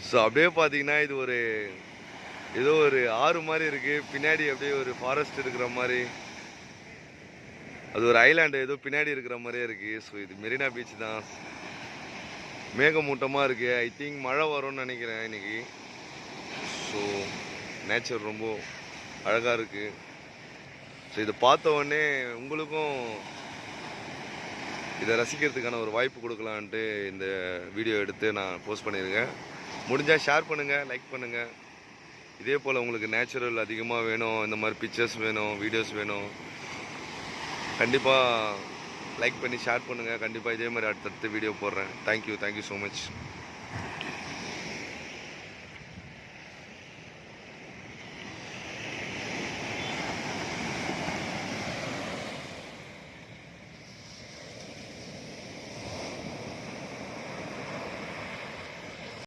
So அப்படியே பார்த்தீங்கன்னா இது ஒரு ஏதோ ஒரு ஆறு மாதிரி இருக்குது. பின்னாடி அப்படியே ஒரு ஃபாரஸ்ட் இருக்கிற மாதிரி, அது ஒரு ஐலாண்டு ஏதோ பின்னாடி இருக்கிற மாதிரியே இருக்குது. ஸோ இது மெரினா பீச் தான். மேகமூட்டமாக இருக்குது. ஐ திங்க் மழை வரும்னு நினைக்கிறேன் இன்னைக்கு. ஸோ நேச்சர் ரொம்ப அழகாக இருக்குது. ஸோ இதை பார்த்த உடனே உங்களுக்கும் இதை ரசிக்கிறதுக்கான ஒரு வாய்ப்பு கொடுக்கலான்ட்டு இந்த வீடியோ எடுத்து நான் போஸ்ட் பண்ணியிருக்கேன். முடிஞ்சால் ஷேர் பண்ணுங்கள், லைக் பண்ணுங்கள். இதே போல் உங்களுக்கு நேச்சுரல் அதிகமாக வேணும், இந்த மாதிரி பிக்சர்ஸ் வேணும், வீடியோஸ் வேணும், கண்டிப்பாக லைக் பண்ணி ஷேர் பண்ணுங்கள். கண்டிப்பாக இதே மாதிரி அடுத்தடுத்து வீடியோ போடுறேன். Thank you so much.